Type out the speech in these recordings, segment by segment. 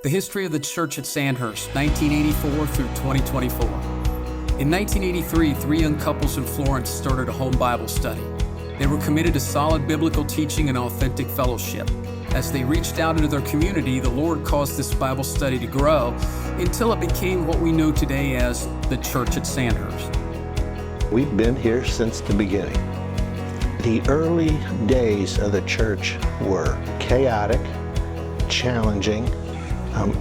The history of the church at Sandhurst, 1984 through 2024. In 1983, three young couples in Florence started a home Bible study. They were committed to solid biblical teaching and authentic fellowship. As they reached out into their community, the Lord caused this Bible study to grow until it became what we know today as the church at Sandhurst. We've been here since the beginning. The early days of the church were chaotic, challenging,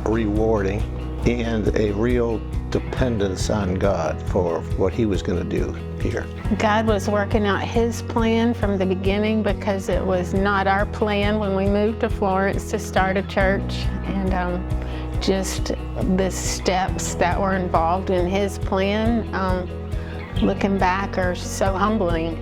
rewarding, and a real dependence on God for what He was going to do here. God was working out His plan from the beginning because it was not our plan when we moved to Florence to start a church, and just the steps that were involved in His plan, looking back, are so humbling.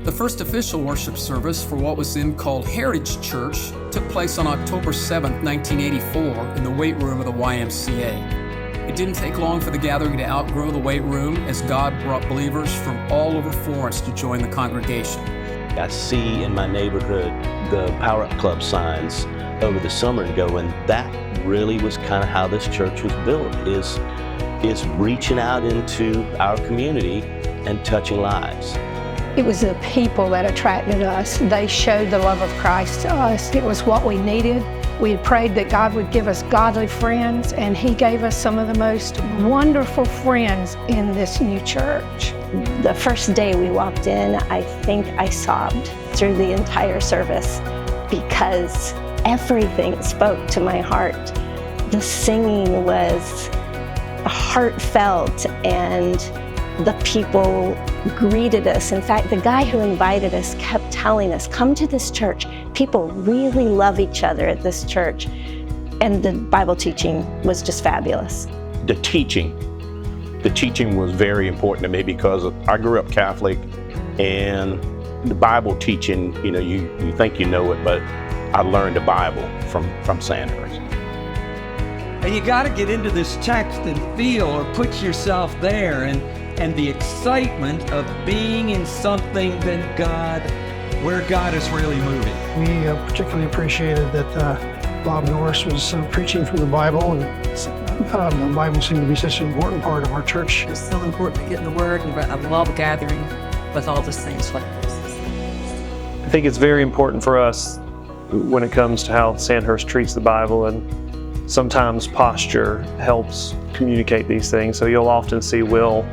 The first official worship service for what was then called Heritage Church took place on October 7, 1984 in the weight room of the YMCA. It didn't take long for the gathering to outgrow the weight room as God brought believers from all over Florence to join the congregation. I see in my neighborhood the Power Up Club signs over the summer and go, and that really was kind of how this church was built, is reaching out into our community and touching lives. It was the people that attracted us. They showed the love of Christ to us. It was what we needed. We had prayed that God would give us godly friends, and He gave us some of the most wonderful friends in this new church. The first day we walked in, I think I sobbed through the entire service because everything spoke to my heart. The singing was heartfelt, and the people greeted us. In fact, the guy who invited us kept telling us, come to this church. People really love each other at this church. And the Bible teaching was just fabulous. The teaching was very important to me because I grew up Catholic, and the Bible teaching, you think you know it, but I learned the Bible from Sandhurst. And you got to get into this text and feel or put yourself there, and the excitement of being in something where God is really moving. We particularly appreciated that Bob Norris was preaching from the Bible, and the Bible seemed to be such an important part of our church. It's so important to get in the Word, and I love gathering with all the saints like this. I think it's very important for us when it comes to how Sandhurst treats the Bible, and sometimes posture helps communicate these things. So you'll often see Will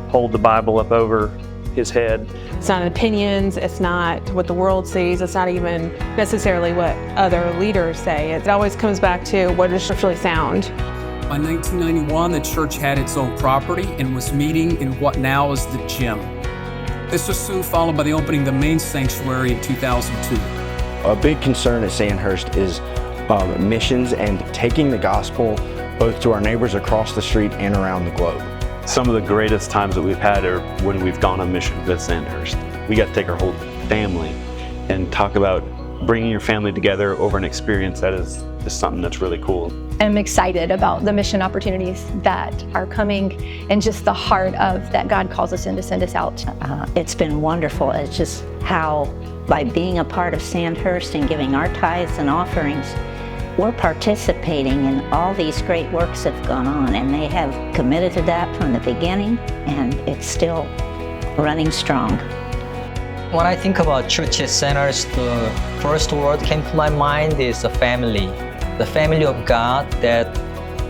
hold the Bible up over his head. It's not opinions, it's not what the world sees, it's not even necessarily what other leaders say. It always comes back to what is scripturally sound. By 1991, the church had its own property and was meeting in what now is the gym. This was soon followed by the opening of the main sanctuary in 2002. A big concern at Sandhurst is missions and taking the gospel both to our neighbors across the street and around the globe. Some of the greatest times that we've had are when we've gone on mission with Sandhurst. We got to take our whole family and talk about bringing your family together over an experience that is something that's really cool. I'm excited about the mission opportunities that are coming and just the heart of that God calls us in to send us out. It's been wonderful. It's just how, by being a part of Sandhurst and giving our tithes and offerings, we're participating in all these great works that have gone on, and they have committed to that from the beginning, and it's still running strong. When I think about church at Sandhurst, the first word came to my mind is the family of God that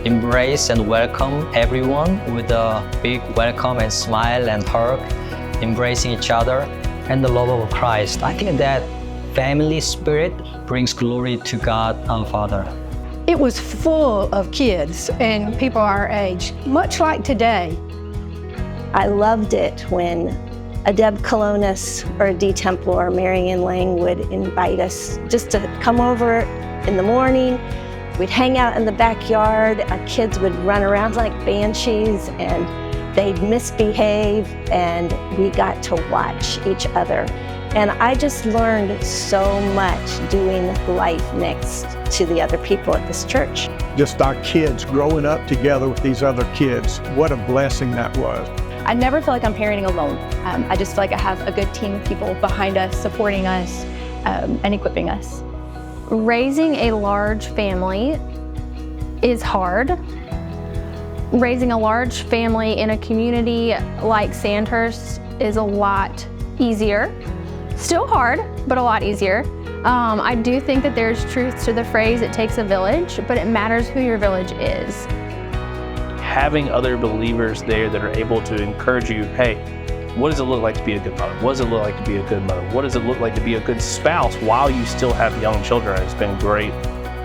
embrace and welcome everyone with a big welcome and smile and hug, embracing each other, and the love of Christ. I think that family spirit brings glory to God our Father. It was full of kids and people our age, much like today. I loved it when a Deb Colonis or a Dee Temple or Marianne Lang would invite us just to come over in the morning. We'd hang out in the backyard. Our kids would run around like banshees, and they'd misbehave, and we got to watch each other. And I just learned so much doing life next to the other people at this church. Just our kids growing up together with these other kids. What a blessing that was. I never feel like I'm parenting alone. I just feel like I have a good team of people behind us, supporting us, and equipping us. Raising a large family is hard. Raising a large family in a community like Sandhurst is a lot easier. Still hard, but a lot easier. I do think that there's truth to the phrase, it takes a village, but it matters who your village is. Having other believers there that are able to encourage you, hey, what does it look like to be a good mother? What does it look like to be a good mother? What does it look like to be a good spouse while you still have young children? Has been great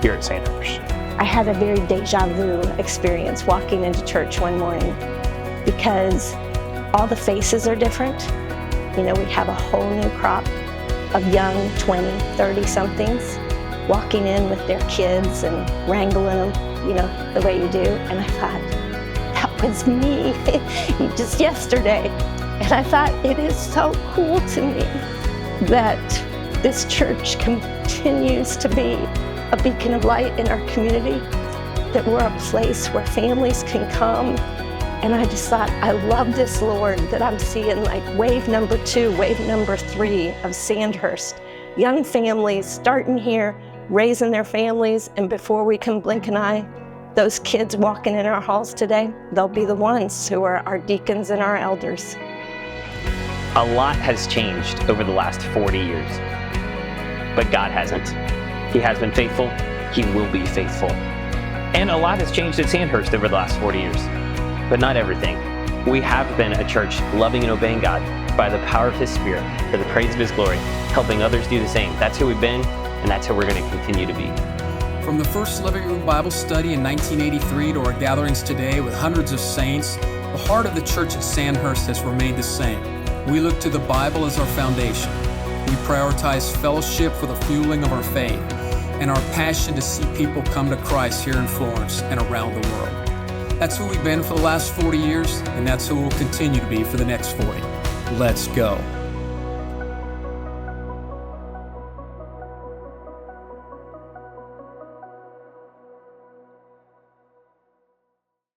here at Sandhurst. I had a very deja vu experience walking into church one morning because all the faces are different. You know, we have a whole new crop of young 20, 30-somethings walking in with their kids and wrangling them, you know, the way you do. And I thought, that was me just yesterday. And I thought, it is so cool to me that this church continues to be a beacon of light in our community, that we're a place where families can come. And I just thought, I love this, Lord, that I'm seeing like wave number 2, wave number 3 of Sandhurst. Young families starting here, raising their families, and before we can blink an eye, those kids walking in our halls today, they'll be the ones who are our deacons and our elders. A lot has changed over the last 40 years, but God hasn't. He has been faithful, He will be faithful. And a lot has changed at Sandhurst over the last 40 years. But not everything. We have been a church loving and obeying God by the power of His Spirit for the praise of His glory, helping others do the same. That's who we've been, and that's who we're going to continue to be. From the first living room Bible study in 1983 to our gatherings today with hundreds of saints, the heart of the church at Sandhurst has remained the same. We look to the Bible as our foundation. We prioritize fellowship for the fueling of our faith and our passion to see people come to Christ here in Florence and around the world. That's who we've been for the last 40 years, and that's who we'll continue to be for the next 40. Let's go.